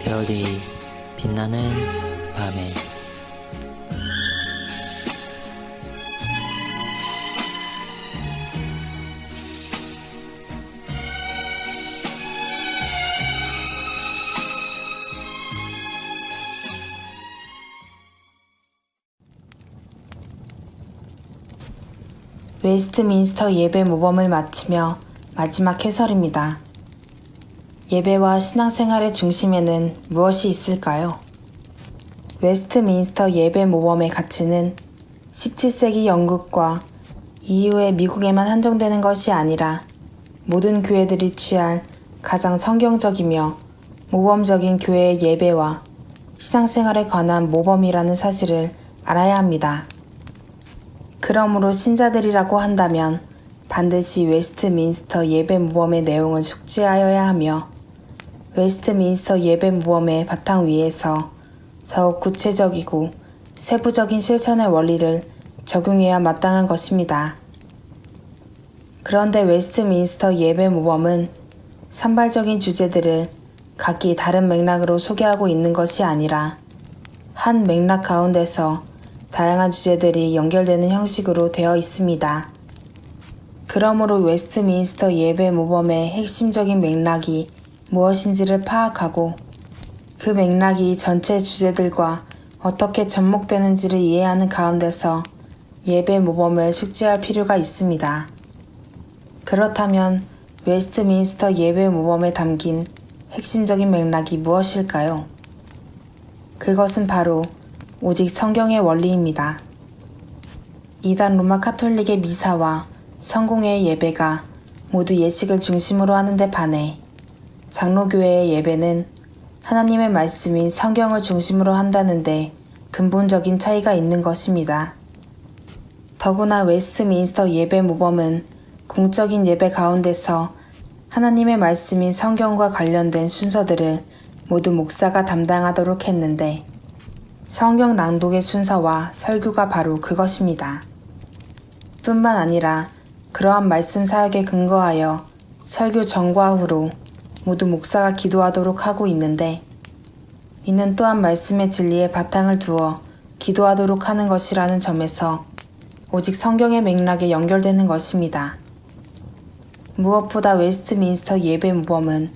별이 빛나는 밤에 웨스트민스터 예배 모범을 마치며 마지막 해설입니다. 예배와 신앙생활의 중심에는 무엇이 있을까요? 웨스트민스터 예배 모범의 가치는 17세기 영국과 이후의 미국에만 한정되는 것이 아니라 모든 교회들이 취할 가장 성경적이며 모범적인 교회의 예배와 신앙생활에 관한 모범이라는 사실을 알아야 합니다. 그러므로 신자들이라고 한다면 반드시 웨스트민스터 예배 모범의 내용을 숙지하여야 하며 웨스트민스터 예배 모범의 바탕 위에서 더욱 구체적이고 세부적인 실천의 원리를 적용해야 마땅한 것입니다. 그런데 웨스트민스터 예배 모범은 산발적인 주제들을 각기 다른 맥락으로 소개하고 있는 것이 아니라 한 맥락 가운데서 다양한 주제들이 연결되는 형식으로 되어 있습니다. 그러므로 웨스트민스터 예배 모범의 핵심적인 맥락이 무엇인지를 파악하고 그 맥락이 전체 주제들과 어떻게 접목되는지를 이해하는 가운데서 예배 모범을 숙지할 필요가 있습니다. 그렇다면 웨스트민스터 예배 모범에 담긴 핵심적인 맥락이 무엇일까요? 그것은 바로 오직 성경의 원리입니다. 이단 로마 카톨릭의 미사와 성공회의 예배가 모두 예식을 중심으로 하는데 반해 장로교회의 예배는 하나님의 말씀인 성경을 중심으로 한다는데 근본적인 차이가 있는 것입니다. 더구나 웨스트민스터 예배 모범은 공적인 예배 가운데서 하나님의 말씀인 성경과 관련된 순서들을 모두 목사가 담당하도록 했는데 성경 낭독의 순서와 설교가 바로 그것입니다. 뿐만 아니라 그러한 말씀 사역에 근거하여 설교 전과 후로 모두 목사가 기도하도록 하고 있는데 이는 또한 말씀의 진리에 바탕을 두어 기도하도록 하는 것이라는 점에서 오직 성경의 맥락에 연결되는 것입니다. 무엇보다 웨스트민스터 예배 모범은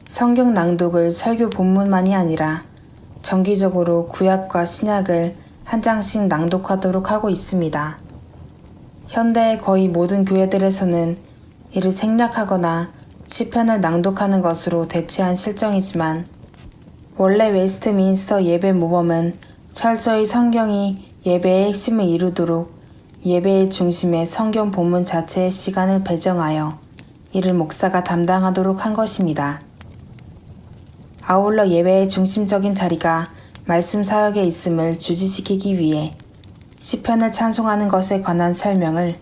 성경 낭독을 설교 본문만이 아니라 정기적으로 구약과 신약을 한 장씩 낭독하도록 하고 있습니다. 현대의 거의 모든 교회들에서는 이를 생략하거나 시편을 낭독하는 것으로 대체한 실정이지만 원래 웨스트민스터 예배 모범은 철저히 성경이 예배의 핵심을 이루도록 예배의 중심에 성경 본문 자체의 시간을 배정하여 이를 목사가 담당하도록 한 것입니다. 아울러 예배의 중심적인 자리가 말씀 사역에 있음을 주지시키기 위해 시편을 찬송하는 것에 관한 설명을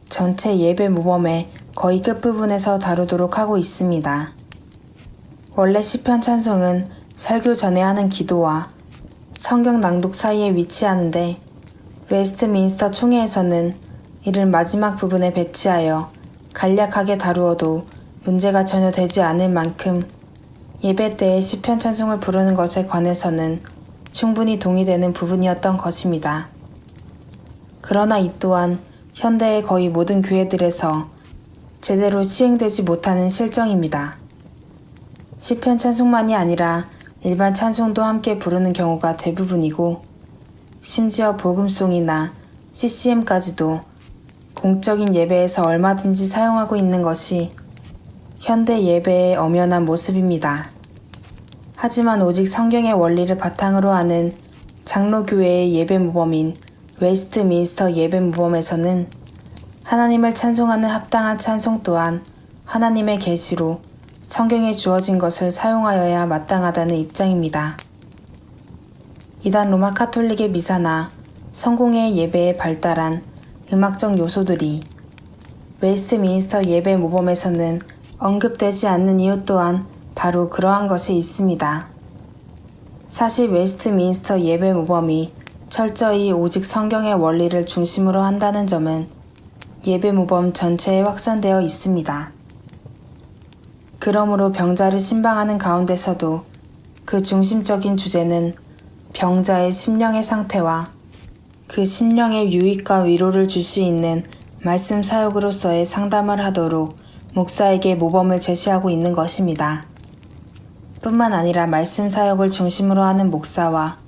전체 예배 모범의 거의 끝부분에서 다루도록 하고 있습니다. 원래 시편 찬송은 설교 전에 하는 기도와 성경 낭독 사이에 위치하는데 웨스트민스터 총회에서는 이를 마지막 부분에 배치하여 간략하게 다루어도 문제가 전혀 되지 않을 만큼 예배 때에 시편 찬송을 부르는 것에 관해서는 충분히 동의되는 부분이었던 것입니다. 그러나 이 또한 현대의 거의 모든 교회들에서 제대로 시행되지 못하는 실정입니다. 시편 찬송만이 아니라 일반 찬송도 함께 부르는 경우가 대부분이고 심지어 복음송이나 CCM까지도 공적인 예배에서 얼마든지 사용하고 있는 것이 현대 예배의 엄연한 모습입니다. 하지만 오직 성경의 원리를 바탕으로 하는 장로교회의 예배 모범인 웨스트민스터 예배 모범에서는 하나님을 찬송하는 합당한 찬송 또한 하나님의 계시로 성경에 주어진 것을 사용하여야 마땅하다는 입장입니다. 이단 로마 카톨릭의 미사나 성공회의 예배에 발달한 음악적 요소들이 웨스트민스터 예배 모범에서는 언급되지 않는 이유 또한 바로 그러한 것에 있습니다. 사실 웨스트민스터 예배 모범이 철저히 오직 성경의 원리를 중심으로 한다는 점은 예배 모범 전체에 확산되어 있습니다. 그러므로 병자를 신방하는 가운데서도 그 중심적인 주제는 병자의 심령의 상태와 그 심령의 유익과 위로를 줄 수 있는 말씀 사역으로서의 상담을 하도록 목사에게 모범을 제시하고 있는 것입니다. 뿐만 아니라 말씀 사역을 중심으로 하는 목사와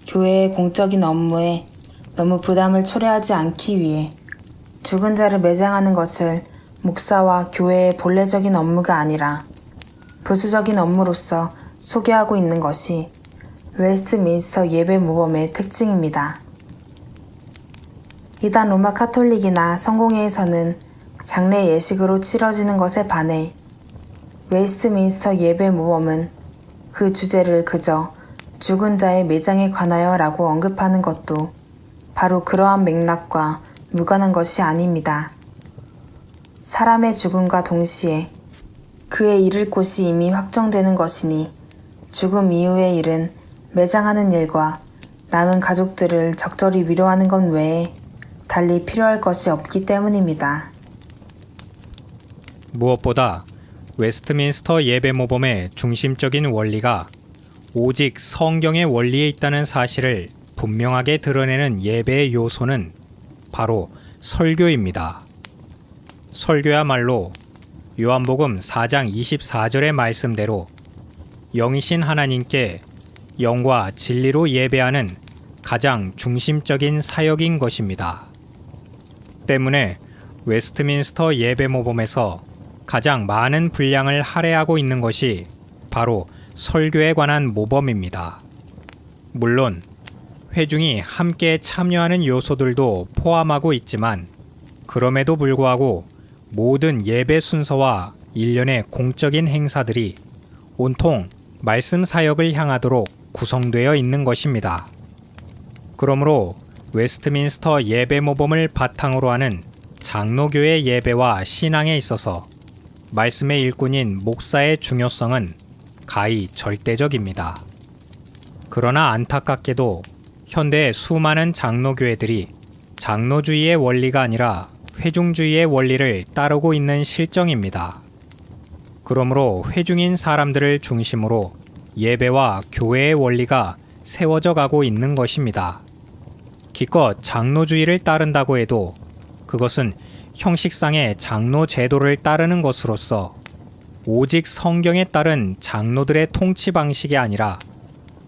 교회의 공적인 업무에 너무 부담을 초래하지 않기 위해 죽은 자를 매장하는 것을 목사와 교회의 본래적인 업무가 아니라 부수적인 업무로서 소개하고 있는 것이 웨스트민스터 예배 모범의 특징입니다. 이단 로마 카톨릭이나 성공회에서는 장례 예식으로 치러지는 것에 반해 웨스트민스터 예배 모범은 그 주제를 그저 죽은 자의 매장에 관하여 라고 언급하는 것도 바로 그러한 맥락과 무관한 것이 아닙니다. 사람의 죽음과 동시에 그의 이를 곳이 이미 확정되는 것이니 죽음 이후의 일은 매장하는 일과 남은 가족들을 적절히 위로하는 것 외에 달리 필요할 것이 없기 때문입니다. 무엇보다 웨스트민스터 예배 모범의 중심적인 원리가 오직 성경의 원리에 있다는 사실을 분명하게 드러내는 예배의 요소는 바로 설교입니다. 설교야말로 요한복음 4장 24절의 말씀대로 영이신 하나님께 영과 진리로 예배하는 가장 중심적인 사역인 것입니다. 때문에 웨스트민스터 예배 모범에서 가장 많은 분량을 할애하고 있는 것이 바로 설교에 관한 모범입니다. 물론 회중이 함께 참여하는 요소들도 포함하고 있지만 그럼에도 불구하고 모든 예배 순서와 일련의 공적인 행사들이 온통 말씀 사역을 향하도록 구성되어 있는 것입니다. 그러므로 웨스트민스터 예배 모범을 바탕으로 하는 장로교의 예배와 신앙에 있어서 말씀의 일꾼인 목사의 중요성은 가히 절대적입니다. 그러나 안타깝게도 현대의 수많은 장로교회들이 장로주의의 원리가 아니라 회중주의의 원리를 따르고 있는 실정입니다. 그러므로 회중인 사람들을 중심으로 예배와 교회의 원리가 세워져 가고 있는 것입니다. 기껏 장로주의를 따른다고 해도 그것은 형식상의 장로 제도를 따르는 것으로서 오직 성경에 따른 장로들의 통치 방식이 아니라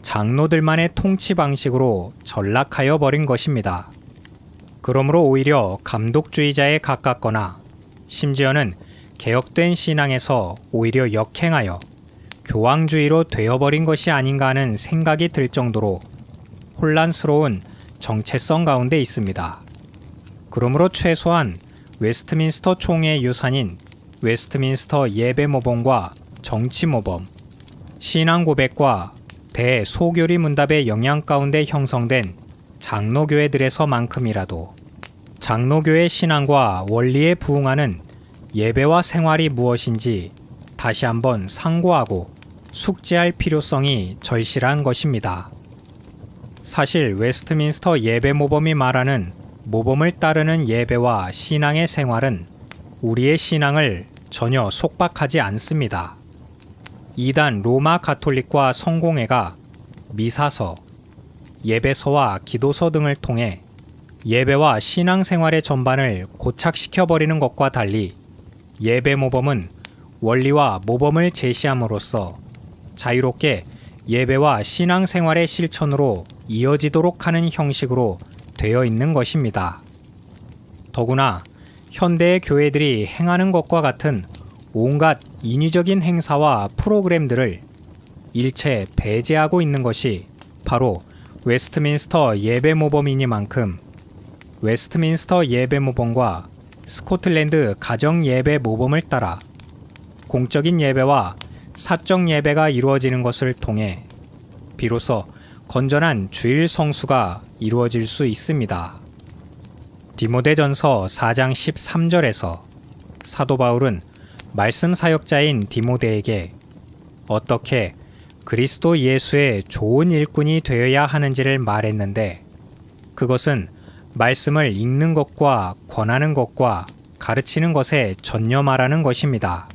장로들만의 통치 방식으로 전락하여 버린 것입니다. 그러므로 오히려 감독주의자에 가깝거나 심지어는 개혁된 신앙에서 오히려 역행하여 교황주의로 되어버린 것이 아닌가 하는 생각이 들 정도로 혼란스러운 정체성 가운데 있습니다. 그러므로 최소한 웨스트민스터 총회의 유산인 웨스트민스터 예배 모범과 정치 모범, 신앙 고백과 대소교리 문답의 영향 가운데 형성된 장로교회들에서만큼이라도 장로교회 신앙과 원리에 부응하는 예배와 생활이 무엇인지 다시 한번 상고하고 숙지할 필요성이 절실한 것입니다. 사실 웨스트민스터 예배 모범이 말하는 모범을 따르는 예배와 신앙의 생활은 우리의 신앙을 전혀 속박하지 않습니다. 이단 로마 가톨릭과 성공회가 미사서, 예배서와 기도서 등을 통해 예배와 신앙생활의 전반을 고착시켜버리는 것과 달리 예배 모범은 원리와 모범을 제시함으로써 자유롭게 예배와 신앙생활의 실천으로 이어지도록 하는 형식으로 되어 있는 것입니다. 더구나 현대의 교회들이 행하는 것과 같은 온갖 인위적인 행사와 프로그램들을 일체 배제하고 있는 것이 바로 웨스트민스터 예배 모범이니만큼 웨스트민스터 예배 모범과 스코틀랜드 가정 예배 모범을 따라 공적인 예배와 사적 예배가 이루어지는 것을 통해 비로소 건전한 주일 성수가 이루어질 수 있습니다. 디모데전서 4장 13절에서 사도 바울은 말씀 사역자인 디모데에게 어떻게 그리스도 예수의 좋은 일꾼이 되어야 하는지를 말했는데 그것은 말씀을 읽는 것과 권하는 것과 가르치는 것에 전념하라는 것입니다.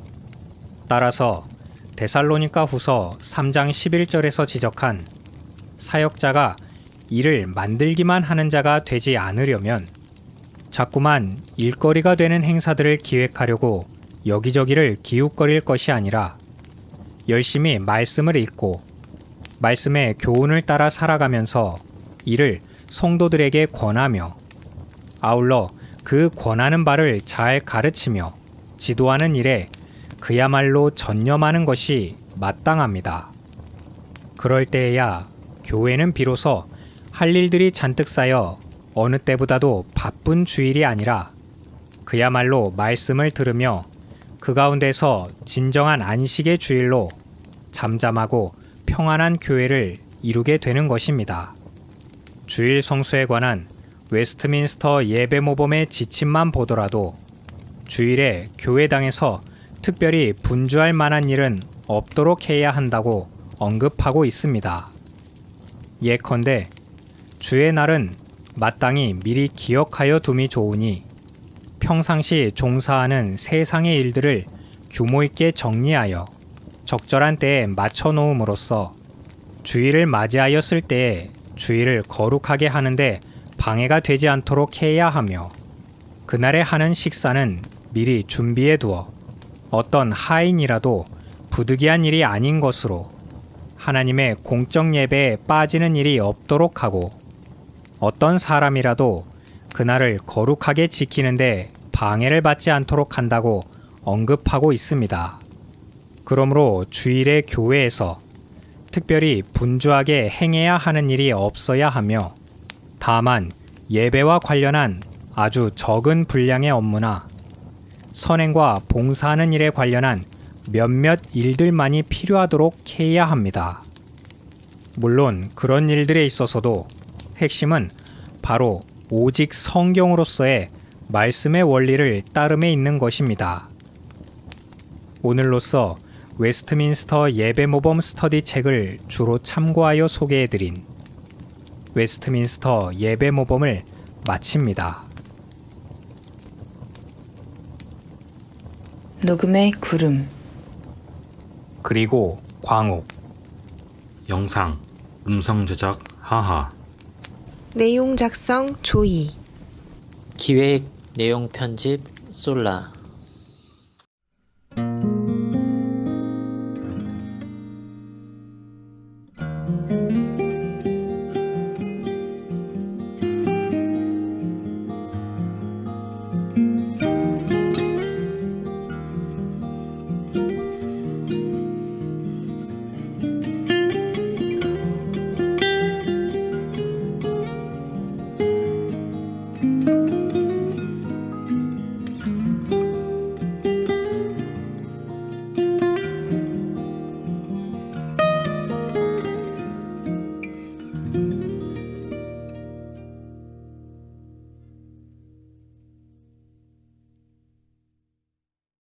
따라서 데살로니가 후서 3장 11절에서 지적한 사역자가 일을 만들기만 하는 자가 되지 않으려면 자꾸만 일거리가 되는 행사들을 기획하려고 여기저기를 기웃거릴 것이 아니라 열심히 말씀을 읽고 말씀의 교훈을 따라 살아가면서 이를 성도들에게 권하며 아울러 그 권하는 바를 잘 가르치며 지도하는 일에 그야말로 전념하는 것이 마땅합니다. 그럴 때에야 교회는 비로소 할 일들이 잔뜩 쌓여 어느 때보다도 바쁜 주일이 아니라 그야말로 말씀을 들으며 그 가운데서 진정한 안식의 주일로 잠잠하고 평안한 교회를 이루게 되는 것입니다. 주일 성수에 관한 웨스트민스터 예배 모범의 지침만 보더라도 주일에 교회당에서 특별히 분주할 만한 일은 없도록 해야 한다고 언급하고 있습니다. 예컨대 주의 날은 마땅히 미리 기억하여 둠이 좋으니 평상시 종사하는 세상의 일들을 규모 있게 정리하여 적절한 때에 맞춰 놓음으로써 주일을 맞이하였을 때에 주일을 거룩하게 하는데 방해가 되지 않도록 해야 하며 그날에 하는 식사는 미리 준비해 두어 어떤 하인이라도 부득이한 일이 아닌 것으로 하나님의 공적 예배에 빠지는 일이 없도록 하고 어떤 사람이라도 그날을 거룩하게 지키는데 방해를 받지 않도록 한다고 언급하고 있습니다. 그러므로 주일의 교회에서 특별히 분주하게 행해야 하는 일이 없어야 하며 다만 예배와 관련한 아주 적은 분량의 업무나 선행과 봉사하는 일에 관련한 몇몇 일들만이 필요하도록 해야 합니다. 물론 그런 일들에 있어서도 핵심은 바로 오직 성경으로서의 말씀의 원리를 따름에 있는 것입니다. 오늘로써 웨스트민스터 예배모범 스터디 책을 주로 참고하여 소개해드린 웨스트민스터 예배모범을 마칩니다. 녹음의 구름. 그리고 광욱. 영상, 음성 제작 하하. 내용 작성 조이. 기획 내용 편집 솔라.